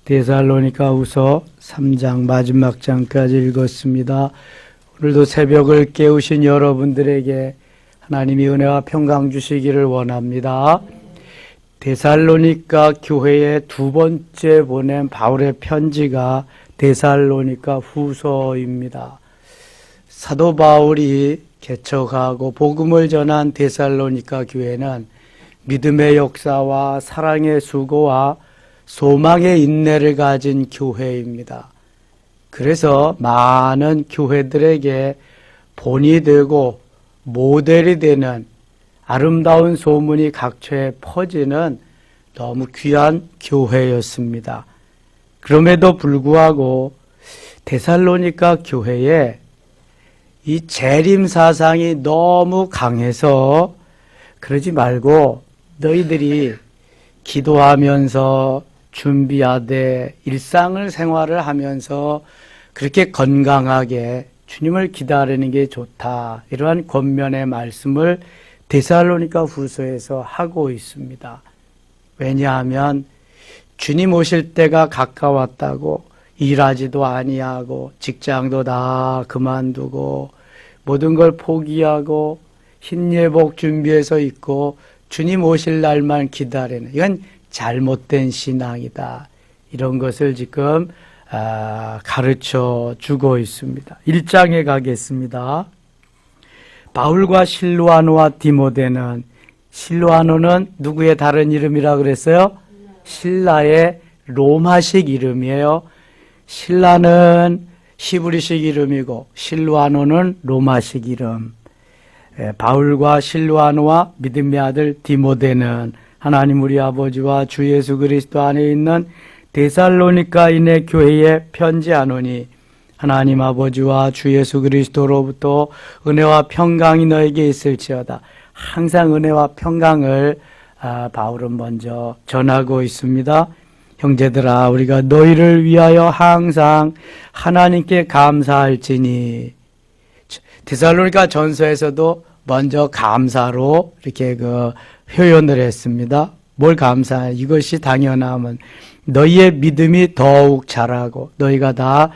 데살로니가후서 3장 마지막 장까지 읽었습니다. 오늘도 새벽을 깨우신 여러분들에게 하나님이 은혜와 평강 주시기를 원합니다. 데살로니가 교회에 두 번째 보낸 바울의 편지가 데살로니가 후서입니다. 사도 바울이 개척하고 복음을 전한 데살로니가 교회는 믿음의 역사와 사랑의 수고와 소망의 인내를 가진 교회입니다. 그래서 많은 교회들에게 본이 되고 모델이 되는 아름다운 소문이 각처에 퍼지는 너무 귀한 교회였습니다. 그럼에도 불구하고 데살로니가 교회에 이 재림 사상이 너무 강해서 그러지 말고 너희들이 기도하면서 준비하되 일상을 생활을 하면서 그렇게 건강하게 주님을 기다리는 게 좋다. 이러한 권면의 말씀을 데살로니가 후서에서 하고 있습니다. 왜냐하면 주님 오실 때가 가까웠다고 일하지도 아니하고 직장도 다 그만두고 모든 걸 포기하고 흰 예복 준비해서 입고 주님 오실 날만 기다리는, 이건 잘못된 신앙이다. 이런 것을 지금 가르쳐 주고 있습니다. 1장에 가겠습니다. 바울과 실루아노와 디모데는, 실루아노는 누구의 다른 이름이라 그랬어요? 신라의 로마식 이름이에요. 신라는 히브리식 이름이고 실루아노는 로마식 이름. 바울과 실루아노와 믿음의 아들 디모데는 하나님 우리 아버지와 주 예수 그리스도 안에 있는 데살로니가인의 교회에 편지하노니 하나님 아버지와 주 예수 그리스도로부터 은혜와 평강이 너에게 있을지어다. 항상 은혜와 평강을 바울은 먼저 전하고 있습니다. 형제들아, 우리가 너희를 위하여 항상 하나님께 감사할지니. 데살로니가 전서에서도 먼저 감사로 이렇게 표현을 했습니다. 뭘 감사해? 이것이 당연함은 너희의 믿음이 더욱 자라고 너희가 다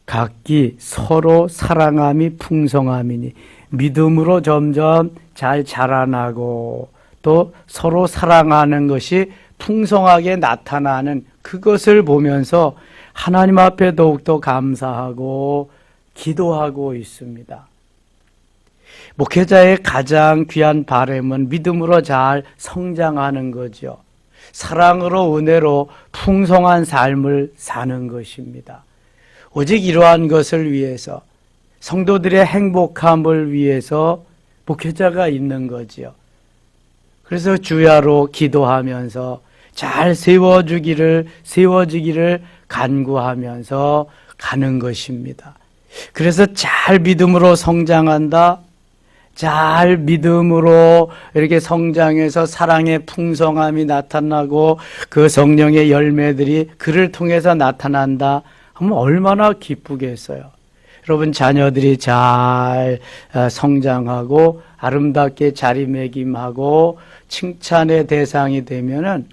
각기 서로 사랑함이 풍성함이니, 믿음으로 점점 잘 자라나고 또 서로 사랑하는 것이 풍성하게 나타나는 그것을 보면서 하나님 앞에 더욱더 감사하고 기도하고 있습니다. 목회자의 가장 귀한 바람은 믿음으로 잘 성장하는 거죠. 사랑으로 은혜로 풍성한 삶을 사는 것입니다. 오직 이러한 것을 위해서, 성도들의 행복함을 위해서 목회자가 있는 거지요. 그래서 주야로 기도하면서 잘 세워지기를 간구하면서 가는 것입니다. 그래서 잘 믿음으로 성장한다. 잘 믿음으로 이렇게 성장해서 사랑의 풍성함이 나타나고 그 성령의 열매들이 그를 통해서 나타난다 하면 얼마나 기쁘겠어요. 여러분, 자녀들이 잘 성장하고 아름답게 자리매김하고 칭찬의 대상이 되면은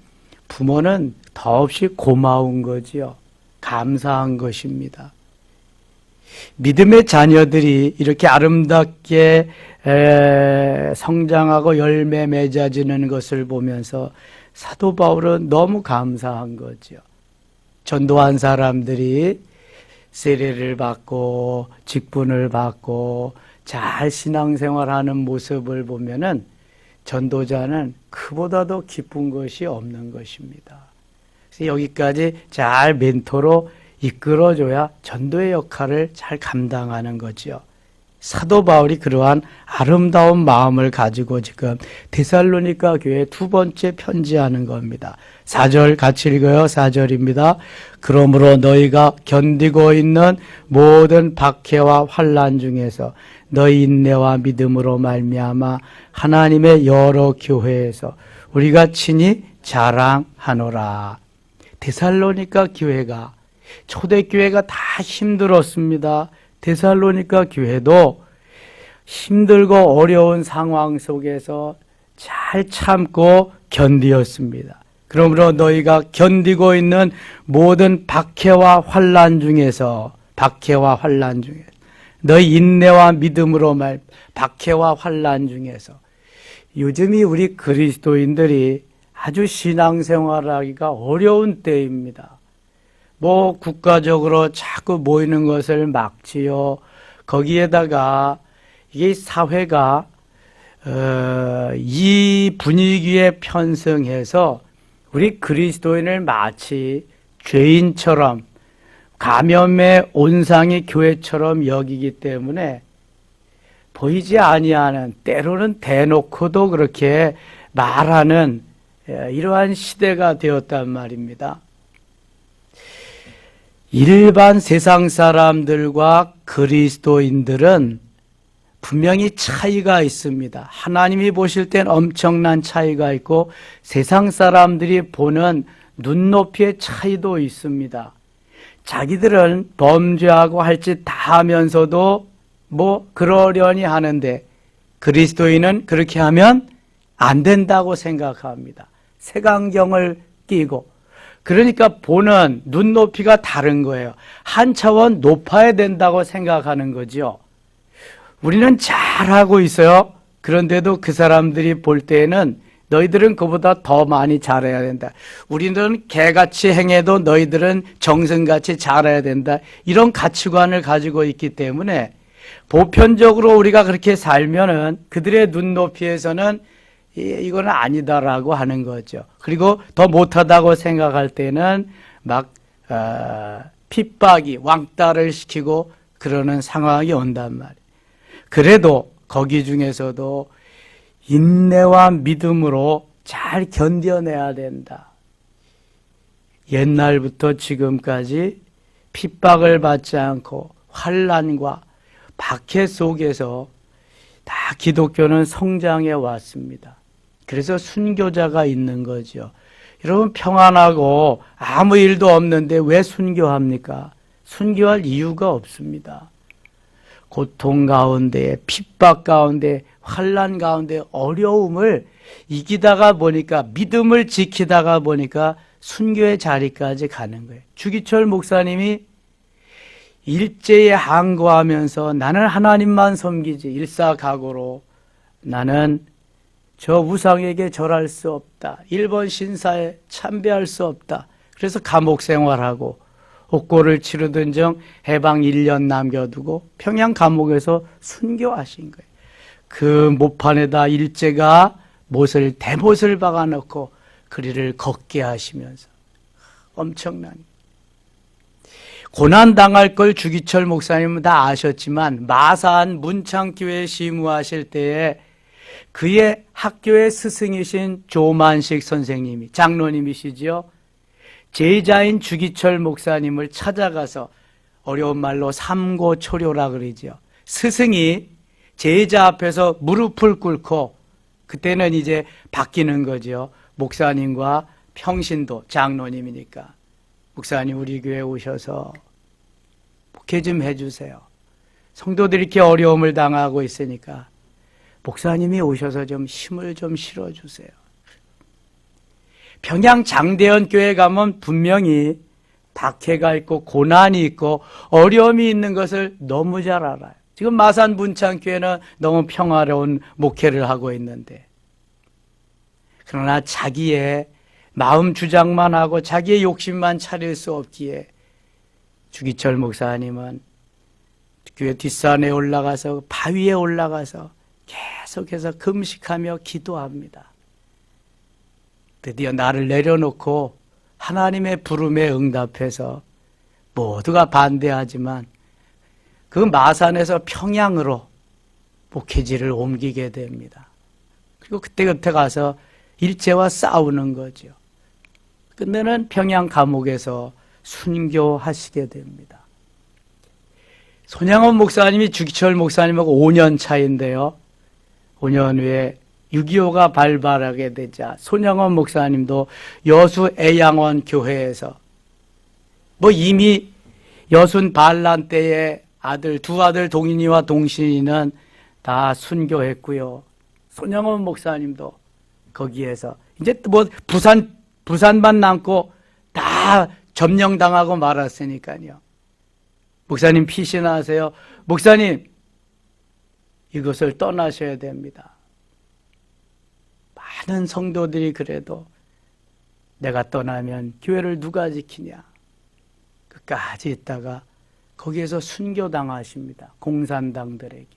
부모는 더없이 고마운 거지요. 감사한 것입니다. 믿음의 자녀들이 이렇게 아름답게 성장하고 열매 맺어지는 것을 보면서 사도 바울은 너무 감사한 거죠. 전도한 사람들이 세례를 받고 직분을 받고 잘 신앙생활하는 모습을 보면은 전도자는 그보다도 기쁜 것이 없는 것입니다. 그래서 여기까지 잘 멘토로 이끌어줘야 전도의 역할을 잘 감당하는 거죠. 사도 바울이 그러한 아름다운 마음을 가지고 지금 데살로니가 교회에 두 번째 편지하는 겁니다. 4절 같이 읽어요. 4절입니다. 그러므로 너희가 견디고 있는 모든 박해와 환난 중에서 너희 인내와 믿음으로 말미암아 하나님의 여러 교회에서 우리가 친히 자랑하노라. 데살로니가 교회가, 초대교회가 다 힘들었습니다. 데살로니가 교회도 힘들고 어려운 상황 속에서 잘 참고 견디었습니다. 그러므로 너희가 견디고 있는 모든 박해와 환난 중에서 너희 인내와 믿음으로 박해와 환난 중에서 요즘이 우리 그리스도인들이 아주 신앙생활하기가 어려운 때입니다. 뭐 국가적으로 자꾸 모이는 것을 막지요. 거기에다가 이게 사회가 이 분위기에 편승해서 우리 그리스도인을 마치 죄인처럼 감염의 온상이 교회처럼 여기기 때문에 보이지 아니하는, 때로는 대놓고도 그렇게 말하는 이러한 시대가 되었단 말입니다. 일반 세상 사람들과 그리스도인들은 분명히 차이가 있습니다. 하나님이 보실 땐 엄청난 차이가 있고 세상 사람들이 보는 눈높이의 차이도 있습니다. 자기들은 범죄하고 할 짓 다 하면서도 뭐 그러려니 하는데 그리스도인은 그렇게 하면 안 된다고 생각합니다. 색안경을 끼고. 그러니까 보는 눈높이가 다른 거예요. 한 차원 높아야 된다고 생각하는 거죠. 우리는 잘하고 있어요. 그런데도 그 사람들이 볼 때에는 너희들은 그보다 더 많이 잘해야 된다. 우리는 개같이 행해도 너희들은 정승같이 잘해야 된다. 이런 가치관을 가지고 있기 때문에 보편적으로 우리가 그렇게 살면은 그들의 눈높이에서는 이거는 아니다라고 하는 거죠. 그리고 더 못하다고 생각할 때는 막 핍박이 왕따를 시키고 그러는 상황이 온단 말이에요. 그래도 거기 중에서도 인내와 믿음으로 잘 견뎌내야 된다. 옛날부터 지금까지 핍박을 받지 않고 환난과 박해 속에서 다 기독교는 성장해 왔습니다. 그래서 순교자가 있는 거죠. 여러분 평안하고 아무 일도 없는데 왜 순교합니까? 순교할 이유가 없습니다. 고통 가운데, 핍박 가운데, 환난 가운데 어려움을 이기다가 보니까, 믿음을 지키다가 보니까 순교의 자리까지 가는 거예요. 주기철 목사님이 일제에 항거하면서 나는 하나님만 섬기지, 일사각오로 나는 저 우상에게 절할 수 없다. 일본 신사에 참배할 수 없다. 그래서 감옥 생활하고 옥고를 치르던 중 해방 1년 남겨두고 평양 감옥에서 순교하신 거예요. 그 모판에다 일제가 대못을 박아놓고 그리를 걷게 하시면서 엄청난 고난당할 걸 주기철 목사님은 다 아셨지만 마산 문창교회 시무하실 때에 그의 학교의 스승이신 조만식 선생님이 장로님이시지요. 제자인 주기철 목사님을 찾아가서 어려운 말로 삼고초려라 그러죠. 스승이 제자 앞에서 무릎을 꿇고 그때는 이제 바뀌는 거죠. 목사님과 평신도 장로님이니까 목사님 우리 교회 오셔서 목회 좀 해주세요. 성도들이 이렇게 어려움을 당하고 있으니까 목사님이 오셔서 좀 힘을 좀 실어주세요. 평양 장대현 교회 가면 분명히 박해가 있고 고난이 있고 어려움이 있는 것을 너무 잘 알아요. 지금 마산 문창교회는 너무 평화로운 목회를 하고 있는데 그러나 자기의 마음 주장만 하고 자기의 욕심만 차릴 수 없기에 주기철 목사님은 교회 뒷산에 올라가서 바위에 올라가서 계속해서 금식하며 기도합니다. 드디어 나를 내려놓고 하나님의 부름에 응답해서 모두가 반대하지만 그 마산에서 평양으로 목회지를 옮기게 됩니다. 그리고 그때 가서 일제와 싸우는 거죠. 끝내는 평양 감옥에서 순교하시게 됩니다. 손양원 목사님이 주기철 목사님하고 5년 차인데요. 5년 후에 6.25가 발발하게 되자 손양원 목사님도 여수 애양원 교회에서 이미 여순 반란 때에 두 아들 동인이와 동신이는 다 순교했고요. 손양원 목사님도 거기에서 이제 부산 부산만 남고 다 점령당하고 말았으니까요. 목사님 피신하세요. 목사님, 이것을 떠나셔야 됩니다. 많은 성도들이 그래도 내가 떠나면 교회를 누가 지키냐. 끝까지 있다가 거기에서 순교당하십니다. 공산당들에게.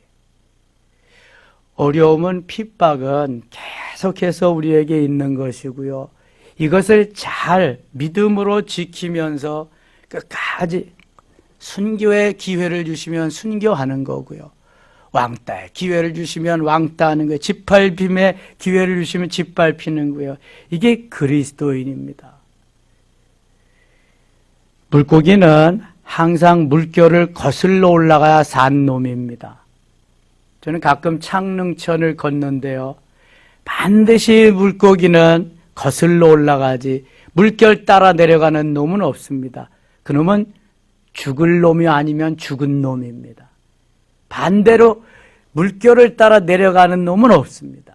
어려움은 핍박은 계속해서 우리에게 있는 것이고요. 이것을 잘 믿음으로 지키면서 끝까지 순교의 기회를 주시면 순교하는 거고요. 왕따의 기회를 주시면 왕따하는 거예요. 짓밟힘의 기회를 주시면 짓밟히는 거예요. 이게 그리스도인입니다. 물고기는 항상 물결을 거슬러 올라가야 산 놈입니다. 저는 가끔 창릉천을 걷는데요. 반드시 물고기는 거슬러 올라가지 물결 따라 내려가는 놈은 없습니다. 그놈은 죽을 놈이 아니면 죽은 놈입니다. 반대로 물결을 따라 내려가는 놈은 없습니다.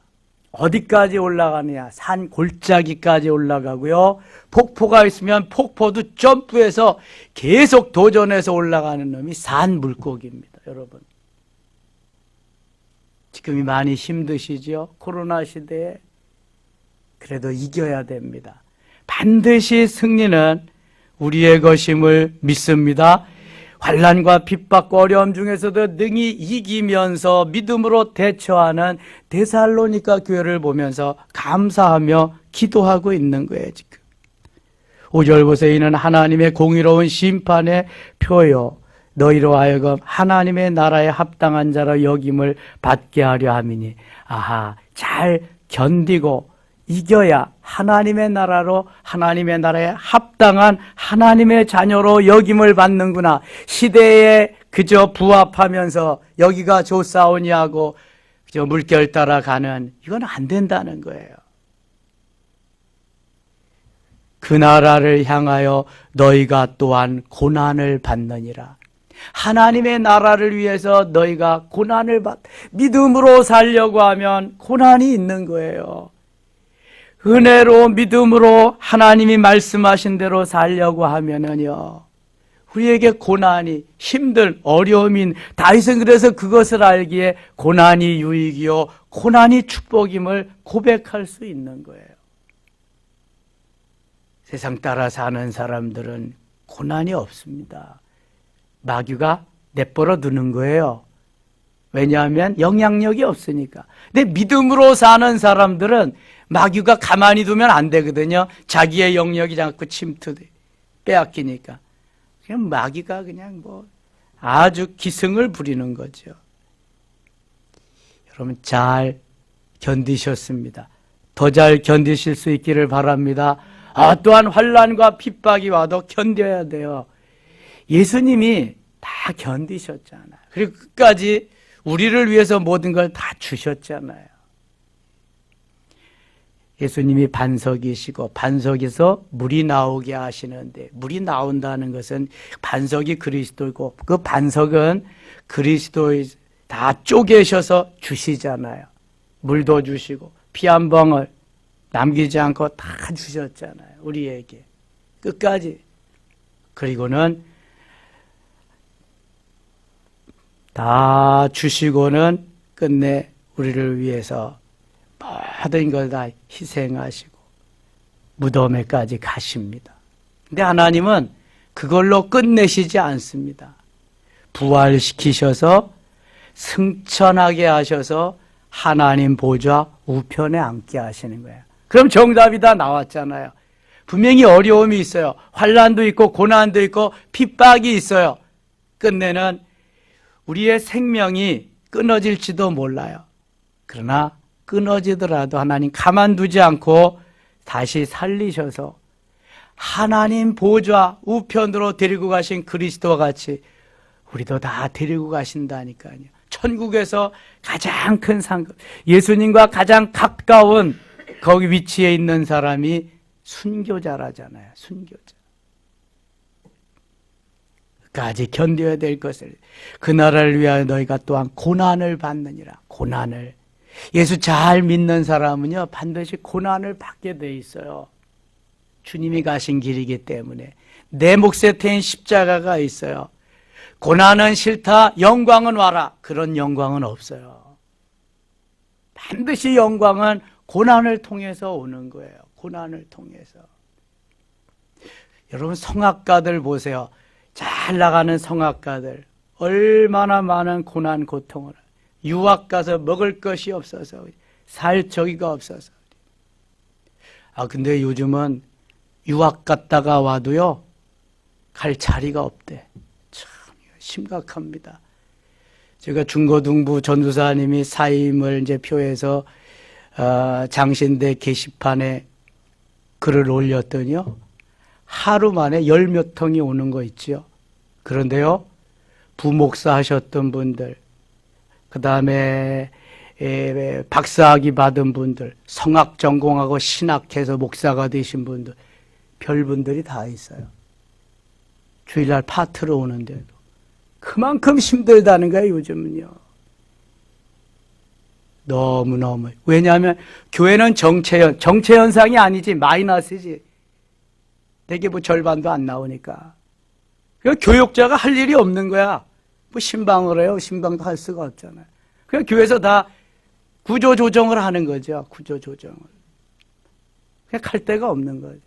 어디까지 올라가느냐? 산 골짜기까지 올라가고요. 폭포가 있으면 폭포도 점프해서 계속 도전해서 올라가는 놈이 산 물고기입니다. 여러분, 지금이 많이 힘드시죠? 코로나 시대에. 그래도 이겨야 됩니다. 반드시 승리는 우리의 것임을 믿습니다. 환난과 핍박과 어려움 중에서도 능히 이기면서 믿음으로 대처하는 데살로니가 교회를 보면서 감사하며 기도하고 있는 거예요. 지금 5절 보세요. 이는 하나님의 공의로운 심판의 표요 너희로 하여금 하나님의 나라에 합당한 자로 여김을 받게 하려 함이니. 아하, 잘 견디고 이겨야 하나님의 나라로, 하나님의 나라에 합당한 하나님의 자녀로 여김을 받는구나. 시대에 그저 부합하면서 여기가 좋사오니 하고 그저 물결 따라가는, 이건 안 된다는 거예요. 그 나라를 향하여 너희가 또한 고난을 받느니라. 하나님의 나라를 위해서 너희가 고난을 믿음으로 살려고 하면 고난이 있는 거예요. 은혜로 믿음으로 하나님이 말씀하신 대로 살려고 하면은요, 우리에게 고난이, 힘든 어려움인, 다윗은 그래서 그것을 알기에 고난이 유익이요 고난이 축복임을 고백할 수 있는 거예요. 세상 따라 사는 사람들은 고난이 없습니다. 마귀가 내버려 두는 거예요. 왜냐하면 영향력이 없으니까. 근데 믿음으로 사는 사람들은 마귀가 가만히 두면 안 되거든요. 자기의 영역이 자꾸 침투돼, 빼앗기니까. 그냥 마귀가 그냥 아주 기승을 부리는 거죠. 여러분 잘 견디셨습니다. 더 잘 견디실 수 있기를 바랍니다. 또한 환난과 핍박이 와도 견뎌야 돼요. 예수님이 다 견디셨잖아요. 그리고 끝까지 우리를 위해서 모든 걸 다 주셨잖아요. 예수님이 반석이시고 반석에서 물이 나오게 하시는데, 물이 나온다는 것은 반석이 그리스도이고 그 반석은 그리스도의 다 쪼개셔서 주시잖아요. 물도 주시고 피 한 방울 남기지 않고 다 주셨잖아요. 우리에게 끝까지. 그리고는 다 주시고는 끝내 우리를 위해서 모든 걸 다 희생하시고 무덤에까지 가십니다. 근데 하나님은 그걸로 끝내시지 않습니다. 부활시키셔서 승천하게 하셔서 하나님 보좌 우편에 앉게 하시는 거예요. 그럼 정답이 다 나왔잖아요. 분명히 어려움이 있어요. 환난도 있고 고난도 있고 핍박이 있어요. 끝내는 우리의 생명이 끊어질지도 몰라요. 그러나 끊어지더라도 하나님 가만두지 않고 다시 살리셔서 하나님 보좌 우편으로 데리고 가신 그리스도와 같이 우리도 다 데리고 가신다니까요. 천국에서 가장 큰 상급, 예수님과 가장 가까운 거기 위치에 있는 사람이 순교자라잖아요. 순교자. 까지 견뎌야 될 것을, 그 나라를 위하여 너희가 또한 고난을 받느니라. 고난을. 예수 잘 믿는 사람은요 반드시 고난을 받게 돼 있어요. 주님이 가신 길이기 때문에 내 몫에 태인 십자가가 있어요. 고난은 싫다, 영광은 와라. 그런 영광은 없어요. 반드시 영광은 고난을 통해서 오는 거예요. 고난을 통해서. 여러분 성악가들 보세요. 잘 나가는 성악가들 얼마나 많은 고난 고통을, 유학 가서 먹을 것이 없어서, 살 저기가 없어서. 근데 요즘은 유학 갔다가 와도요 갈 자리가 없대. 참 심각합니다. 제가 중고등부 전도사님이 사임을 이제 표해서 장신대 게시판에 글을 올렸더니요 하루 만에 10몇 통이 오는 거 있죠. 그런데요 부목사 하셨던 분들, 그 다음에 박사학위 받은 분들, 성악 전공하고 신학해서 목사가 되신 분들, 별분들이 다 있어요. 주일날 파트로 오는데도 그만큼 힘들다는 거예요. 요즘은요 너무너무. 왜냐하면 교회는 정체현상이 아니지 마이너스지. 되게 뭐 절반도 안 나오니까. 그러니까 교육자가 할 일이 없는 거야. 뭐 신방을 해요. 신방도 할 수가 없잖아요. 그냥 교회에서 다 구조조정을 하는 거죠. 구조조정을. 그냥 갈 데가 없는 거지.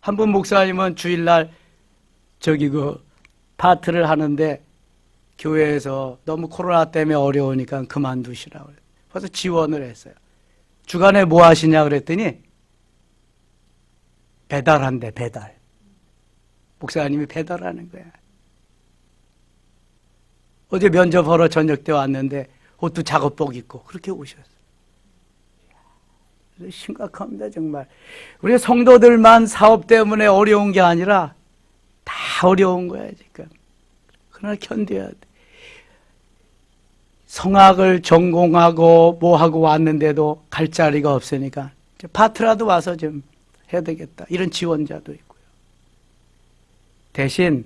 한 분 목사님은 주일날 파트를 하는데 교회에서 너무 코로나 때문에 어려우니까 그만두시라고 그래요. 그래서 지원을 했어요. 주간에 뭐 하시냐 그랬더니 배달한대, 배달. 목사님이 배달하는 거야. 어제 면접하러 저녁 때 왔는데 옷도 작업복 입고 그렇게 오셨어요. 심각합니다 정말. 우리 성도들만 사업 때문에 어려운 게 아니라 다 어려운 거야 지금. 그러나 견뎌야 돼. 성악을 전공하고 뭐 하고 왔는데도 갈 자리가 없으니까 파트라도 와서 좀 해야 되겠다. 이런 지원자도 있고요. 대신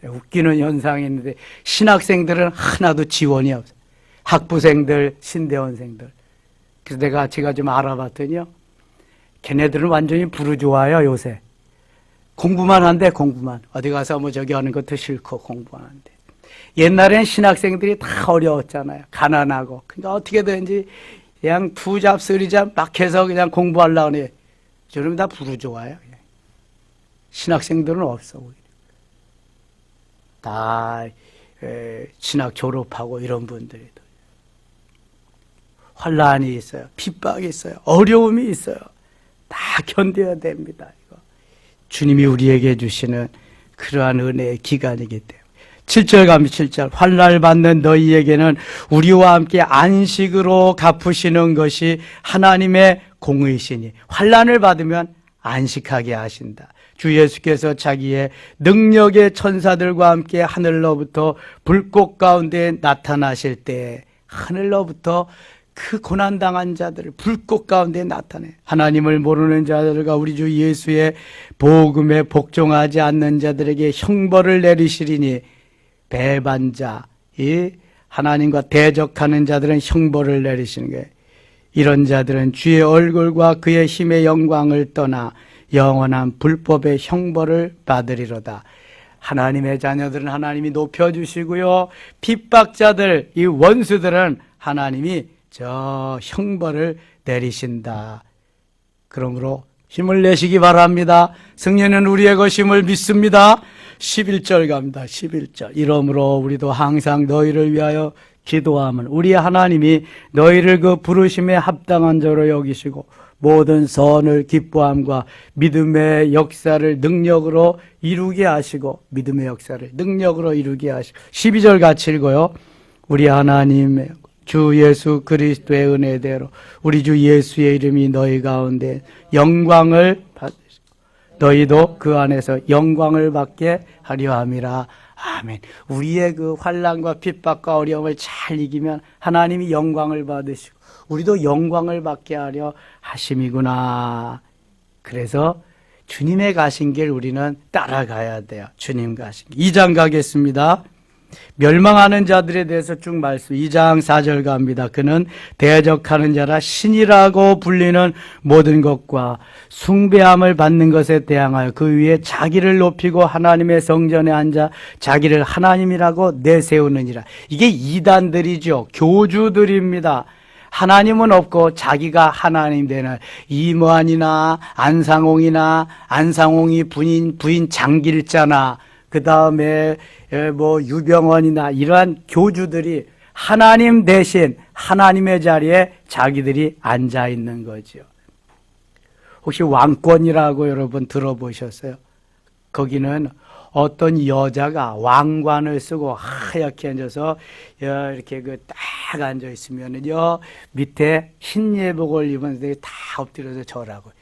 웃기는 현상이 있는데 신학생들은 하나도 지원이 없어요. 학부생들, 신대원생들. 그래서 제가 좀 알아봤더니요. 걔네들은 완전히 부르주아요 요새. 공부만 한대, 공부만. 어디 가서 뭐 저기 하는 것도 싫고 공부만 한대. 옛날엔 신학생들이 다 어려웠잖아요. 가난하고. 그러니까 어떻게든지 그냥 투잡, 쓰리잡 막 해서 그냥 공부하려고 하네. 저놈 다 부르주아요. 신학생들은 없어. 다 신학 졸업하고 이런 분들이 환란이 있어요. 핍박이 있어요. 어려움이 있어요. 다 견뎌야 됩니다. 이거. 주님이 우리에게 주시는 그러한 은혜의 기간이기 때문에. 7절 가면 7절. 환난을 받는 너희에게는 우리와 함께 안식으로 갚으시는 것이 하나님의 공의시니. 환난을 받으면 안식하게 하신다. 주 예수께서 자기의 능력의 천사들과 함께 하늘로부터 불꽃 가운데 나타나실 때 하늘로부터 그 고난당한 자들을 불꽃 가운데 나타내 하나님을 모르는 자들과 우리 주 예수의 복음에 복종하지 않는 자들에게 형벌을 내리시리니 배반자, 이 하나님과 대적하는 자들은 형벌을 내리시는 거예요. 이런 자들은 주의 얼굴과 그의 힘의 영광을 떠나 영원한 불법의 형벌을 받으리로다. 하나님의 자녀들은 하나님이 높여주시고요. 핍박자들, 이 원수들은 하나님이 저 형벌을 내리신다. 그러므로 힘을 내시기 바랍니다. 승리는 우리의 것임을 믿습니다. 11절 갑니다. 11절. 이러므로 우리도 항상 너희를 위하여 기도함은 우리 하나님이 너희를 그 부르심에 합당한 자로 여기시고 모든 선을 기뻐함과 믿음의 역사를 능력으로 이루게 하시고 믿음의 역사를 능력으로 이루게 하시고 12절 같이 읽어요. 우리 하나님의 주 예수 그리스도의 은혜대로 우리 주 예수의 이름이 너희 가운데 영광을 받으시고 너희도 그 안에서 영광을 받게 하려 함이라. 아멘. 우리의 그 환난과 핍박과 어려움을 잘 이기면 하나님이 영광을 받으시고 우리도 영광을 받게 하려 하심이구나. 그래서 주님의 가신 길 우리는 따라가야 돼요. 주님 가신 길. 2장 가겠습니다. 멸망하는 자들에 대해서 쭉 말씀 2장 4절 갑니다. 그는 대적하는 자라 신이라고 불리는 모든 것과 숭배함을 받는 것에 대항하여 그 위에 자기를 높이고 하나님의 성전에 앉아 자기를 하나님이라고 내세우느니라. 이게 이단들이죠. 교주들입니다. 하나님은 없고 자기가 하나님 되는 이무한이나 안상홍이나 안상홍이 부인 장길자나 그 다음에 뭐 유병원이나 이러한 교주들이 하나님 대신 하나님의 자리에 자기들이 앉아 있는 거죠. 혹시 왕권이라고 여러분 들어보셨어요? 거기는 어떤 여자가 왕관을 쓰고 하얗게 앉아서 이렇게 딱 앉아 있으면요 밑에 흰 예복을 입은 애들이 다 엎드려서 절하고,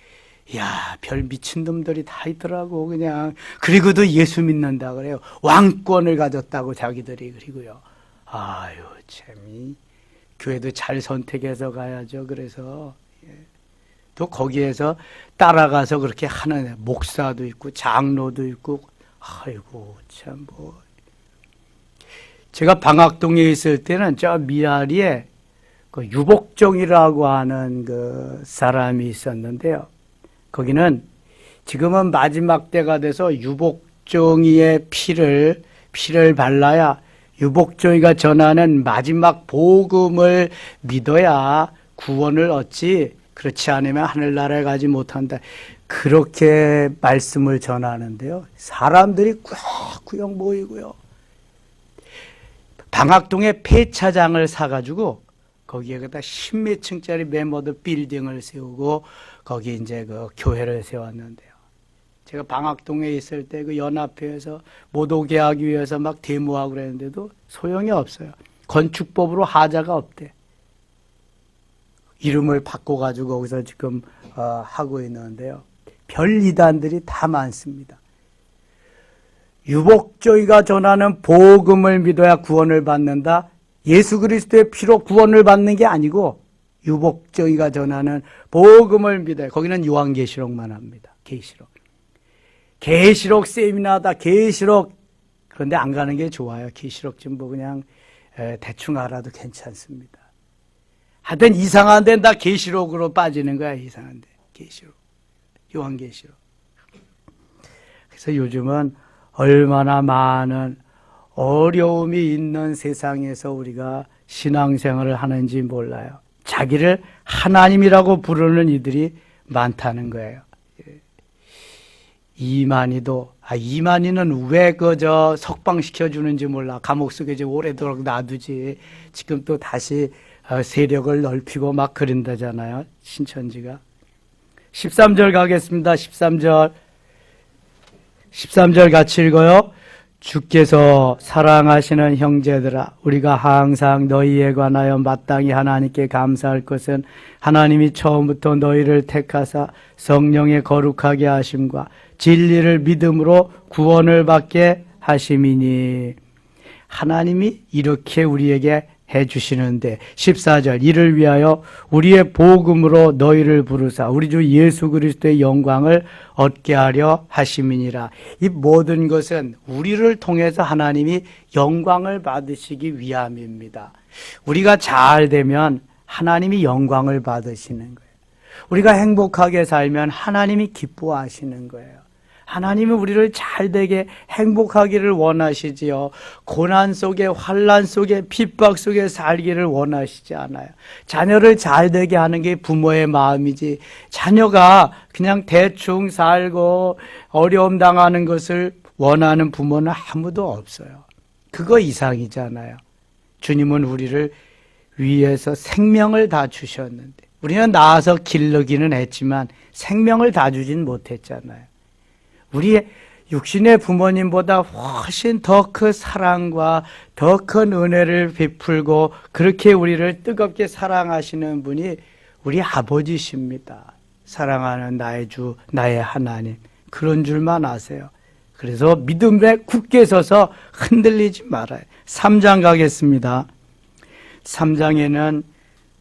야, 별 미친 놈들이 다 있더라고 그냥. 그리고도 예수 믿는다 그래요. 왕권을 가졌다고 자기들이. 그리고요, 아유 참, 교회도 잘 선택해서 가야죠. 그래서 또 거기에서 따라가서 그렇게 하는 목사도 있고 장로도 있고. 아이고 참 뭐. 제가 방학동에 있을 때는 저 미아리에 그 유복종이라고 하는 그 사람이 있었는데요. 거기는 지금은 마지막 때가 돼서 유복종이의 피를 발라야 유복종이가 전하는 마지막 복음을 믿어야 구원을 얻지, 그렇지 않으면 하늘나라에 가지 못한다. 그렇게 말씀을 전하는데요. 사람들이 꾸역꾸역 모이고요. 방학동에 폐차장을 사가지고 거기에다 10몇 층짜리 메모드 빌딩을 세우고 거기 이제 그 교회를 세웠는데요. 제가 방학동에 있을 때 그 연합회에서 못 오게 하기 위해서 막 데모하고 그랬는데도 소용이 없어요. 건축법으로 하자가 없대. 이름을 바꿔가지고 거기서 지금 하고 있는데요. 별 이단들이 다 많습니다. 유복조이가 전하는 복음을 믿어야 구원을 받는다. 예수 그리스도의 피로 구원을 받는 게 아니고 유복조이가 전하는 복음을 믿어야. 거기는 요한계시록만 합니다. 계시록 세미나다. 계시록. 그런데 안 가는 게 좋아요. 계시록 좀 뭐 그냥 대충 알아도 괜찮습니다. 하여튼 이상한 데는 다 계시록으로 빠지는 거야. 이상한 데. 계시록. 요한계시록. 그래서 요즘은 얼마나 많은 어려움이 있는 세상에서 우리가 신앙생활을 하는지 몰라요. 자기를 하나님이라고 부르는 이들이 많다는 거예요. 이만희는 왜 그저 석방시켜 주는지 몰라. 감옥 속에 이제 오래도록 놔두지. 지금 또 다시 세력을 넓히고 막 그런다잖아요. 신천지가. 13절 가겠습니다. 13절 같이 읽어요. 주께서 사랑하시는 형제들아, 우리가 항상 너희에 관하여 마땅히 하나님께 감사할 것은 하나님이 처음부터 너희를 택하사 성령에 거룩하게 하심과 진리를 믿음으로 구원을 받게 하심이니. 하나님이 이렇게 우리에게 해주시는데 14절 이를 위하여 우리의 복음으로 너희를 부르사 우리 주 예수 그리스도의 영광을 얻게 하려 하심이니라. 이 모든 것은 우리를 통해서 하나님이 영광을 받으시기 위함입니다. 우리가 잘 되면 하나님이 영광을 받으시는 거예요. 우리가 행복하게 살면 하나님이 기뻐하시는 거예요. 하나님은 우리를 잘되게 행복하기를 원하시지요. 고난 속에, 환난 속에, 핍박 속에 살기를 원하시지 않아요. 자녀를 잘되게 하는 게 부모의 마음이지, 자녀가 그냥 대충 살고 어려움 당하는 것을 원하는 부모는 아무도 없어요. 그거 이상이잖아요. 주님은 우리를 위해서 생명을 다 주셨는데, 우리는 나와서 기르기는 했지만 생명을 다 주진 못했잖아요. 우리의 육신의 부모님보다 훨씬 더 큰 사랑과 더 큰 은혜를 베풀고 그렇게 우리를 뜨겁게 사랑하시는 분이 우리 아버지십니다. 사랑하는 나의 주, 나의 하나님. 그런 줄만 아세요. 그래서 믿음에 굳게 서서 흔들리지 말아요. 3장 가겠습니다. 3장에는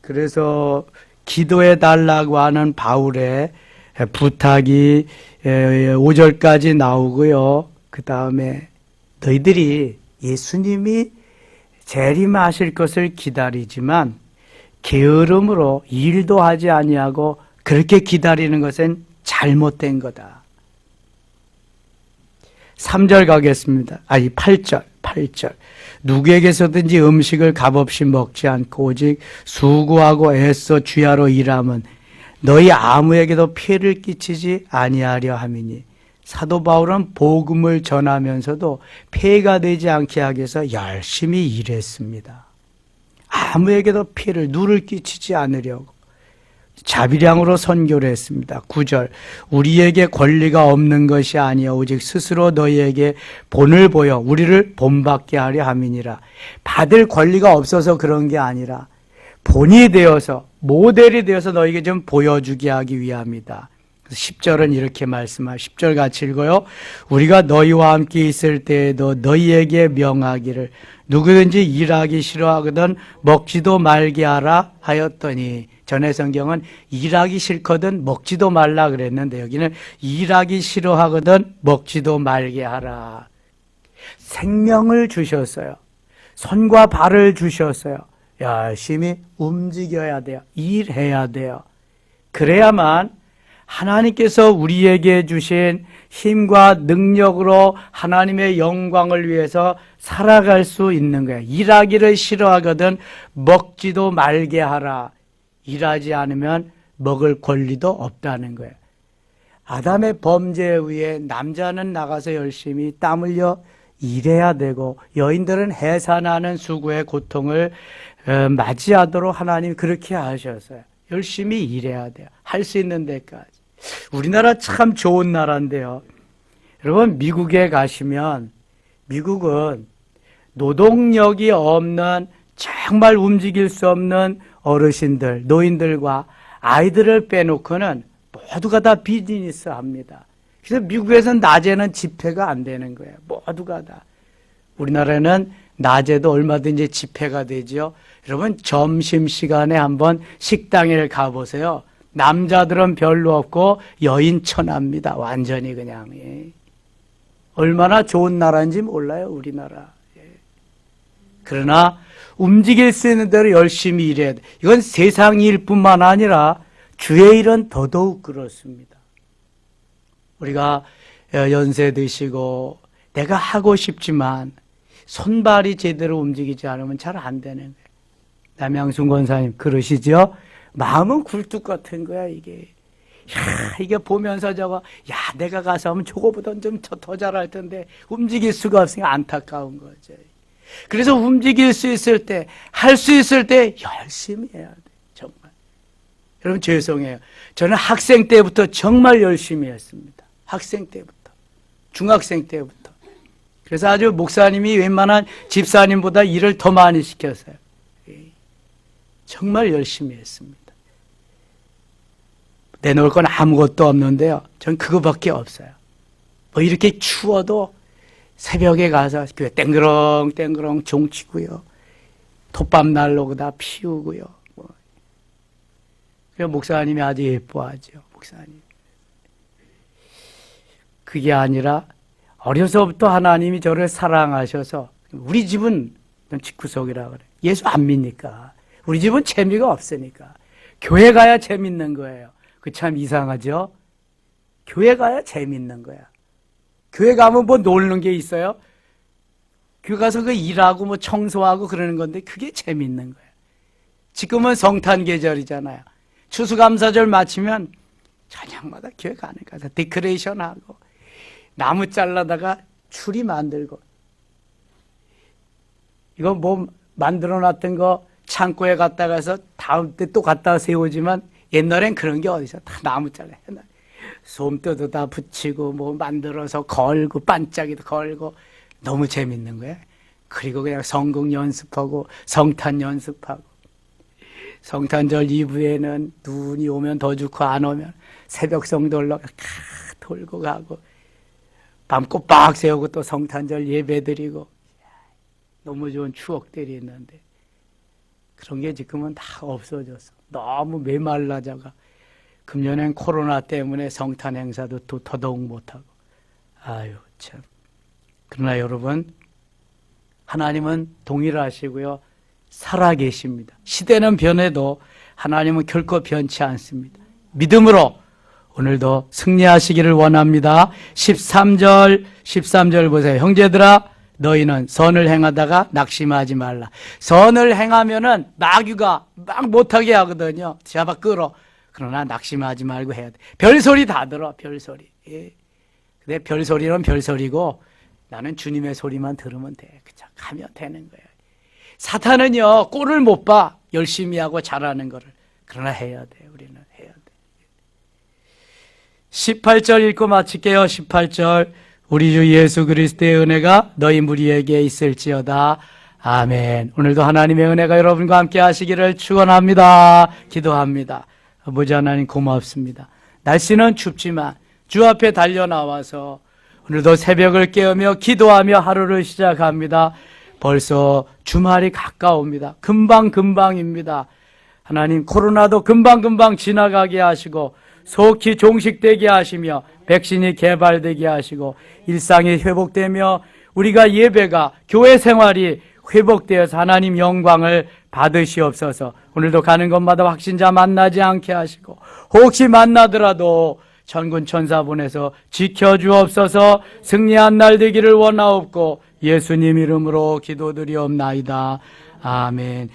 그래서 기도해 달라고 하는 바울의 부탁이 5절까지 나오고요. 그 다음에 너희들이 예수님이 재림하실 것을 기다리지만 게으름으로 일도 하지 아니하고 그렇게 기다리는 것은 잘못된 거다. 3절 가겠습니다. 8절. 누구에게서든지 음식을 값없이 먹지 않고 오직 수고하고 애써 주야로 일함은 너희 아무에게도 피해를 끼치지 아니하려 함이니. 사도 바울은 복음을 전하면서도 폐해가 되지 않게 하기 위해서 열심히 일했습니다. 아무에게도 피해를, 누를 끼치지 않으려고 자비량으로 선교를 했습니다. 9절. 우리에게 권리가 없는 것이 아니여 오직 스스로 너희에게 본을 보여 우리를 본받게 하려 함이니라. 받을 권리가 없어서 그런 게 아니라 본이 되어서, 모델이 되어서 너희에게 좀 보여주게 하기 위함이다. 10절은 이렇게 말씀하시고 10절 같이 읽어요. 우리가 너희와 함께 있을 때에도 너희에게 명하기를 누구든지 일하기 싫어하거든 먹지도 말게 하라 하였더니, 전에 성경은 일하기 싫거든 먹지도 말라 그랬는데 여기는 일하기 싫어하거든 먹지도 말게 하라. 생명을 주셨어요. 손과 발을 주셨어요. 열심히 움직여야 돼요. 일해야 돼요. 그래야만 하나님께서 우리에게 주신 힘과 능력으로 하나님의 영광을 위해서 살아갈 수 있는 거예요. 일하기를 싫어하거든 먹지도 말게 하라. 일하지 않으면 먹을 권리도 없다는 거예요. 아담의 범죄에 의해 남자는 나가서 열심히 땀 흘려 일해야 되고 여인들은 해산하는 수고의 고통을 맞이하도록 하나님이 그렇게 하셨어요. 열심히 일해야 돼요. 할 수 있는 데까지. 우리나라 참 좋은 나라인데요. 여러분, 미국에 가시면 미국은 노동력이 없는 정말 움직일 수 없는 어르신들, 노인들과 아이들을 빼놓고는 모두가 다 비즈니스 합니다. 그래서 미국에서는 낮에는 집회가 안 되는 거예요. 모두가 다. 우리나라는 낮에도 얼마든지 집회가 되죠. 여러분, 점심시간에 한번 식당에 가보세요. 남자들은 별로 없고 여인 천합니다. 완전히 그냥. 예. 얼마나 좋은 나라인지 몰라요, 우리나라. 예. 그러나 움직일 수 있는 대로 열심히 일해야 돼. 이건 세상 일뿐만 아니라 주의 일은 더더욱 그렇습니다. 우리가 연세 드시고 내가 하고 싶지만 손발이 제대로 움직이지 않으면 잘 안 되는 거예요. 남양순 권사님 그러시죠? 마음은 굴뚝 같은 거야, 이게. 야, 이게 보면서 내가 가서 하면 저거보다 좀 더 잘할 텐데 움직일 수가 없으니까 안타까운 거죠. 그래서 움직일 수 있을 때, 할 수 있을 때 열심히 해야 돼, 정말. 여러분, 죄송해요. 저는 학생 때부터 정말 열심히 했습니다. 학생 때부터. 중학생 때부터. 그래서 아주 목사님이 웬만한 집사님보다 일을 더 많이 시켰어요. 정말 열심히 했습니다. 내놓을 건 아무것도 없는데요. 전 그거밖에 없어요. 뭐 이렇게 추워도 새벽에 가서 교회 땡그렁 종치고요. 톱밥 난로고 다 피우고요. 그래서 목사님이 아주 예뻐하죠. 목사님. 그게 아니라 어려서부터 하나님이 저를 사랑하셔서 우리 집은 집구석이라 그래. 예수 안 믿니까. 우리 집은 재미가 없으니까. 교회 가야 재밌는 거예요. 그 참 이상하죠? 교회 가야 재밌는 거야. 교회 가면 뭐 놀는 게 있어요? 교회 가서 그 일하고 뭐 청소하고 그러는 건데 그게 재밌는 거예요. 지금은 성탄 계절이잖아요. 추수감사절 마치면 저녁마다 교회 가는 거야. 데코레이션하고 나무 잘라다가 추리 만들고 이거 뭐 만들어 놨던 거 창고에 갖다 가서 다음 때 또 갖다 세우지만 옛날엔 그런 게 어디서 다 나무 잘라 솜뼈도 다 붙이고 뭐 만들어서 걸고 반짝이도 걸고 너무 재밌는 거야. 그리고 그냥 성경 연습하고 성탄 연습하고 성탄절 이브에는 눈이 오면 더 좋고 안 오면 새벽 성돌로 돌고 가고 밤 꼬박 새우고 또 성탄절 예배 드리고 너무 좋은 추억들이 있는데 그런 게 지금은 다 없어졌어. 너무 메말라져가. 금년엔 코로나 때문에 성탄 행사도 또 더더욱 못하고. 아유 참. 그러나 여러분, 하나님은 동일하시고요. 살아계십니다. 시대는 변해도 하나님은 결코 변치 않습니다. 믿음으로 오늘도 승리하시기를 원합니다. 13절 보세요. 형제들아, 너희는 선을 행하다가 낙심하지 말라. 선을 행하면은 마귀가 막 못하게 하거든요. 잡아 끌어. 그러나 낙심하지 말고 해야 돼. 별소리 다 들어, 별소리. 예. 근데 별소리는 별소리고 나는 주님의 소리만 들으면 돼. 그냥 가면 되는 거예요. 사탄은요, 꼴을 못 봐. 열심히 하고 잘하는 거를. 그러나 해야 돼. 우리는 해야 돼. 18절 읽고 마칠게요. 18절. 우리 주 예수 그리스도의 은혜가 너희 무리에게 있을지어다. 아멘. 오늘도 하나님의 은혜가 여러분과 함께 하시기를 축원합니다. 기도합니다. 아버지 하나님 고맙습니다. 날씨는 춥지만 주 앞에 달려 나와서 오늘도 새벽을 깨우며 기도하며 하루를 시작합니다. 벌써 주말이 가까웁니다. 금방입니다. 하나님, 코로나도 금방 지나가게 하시고 속히 종식되게 하시며 백신이 개발되게 하시고 일상이 회복되며 우리가 예배가, 교회 생활이 회복되어서 하나님 영광을 받으시옵소서. 오늘도 가는 곳마다 확신자 만나지 않게 하시고 혹시 만나더라도 천군 천사 보내서 지켜주옵소서. 승리한 날 되기를 원하옵고 예수님 이름으로 기도드리옵나이다. 아멘.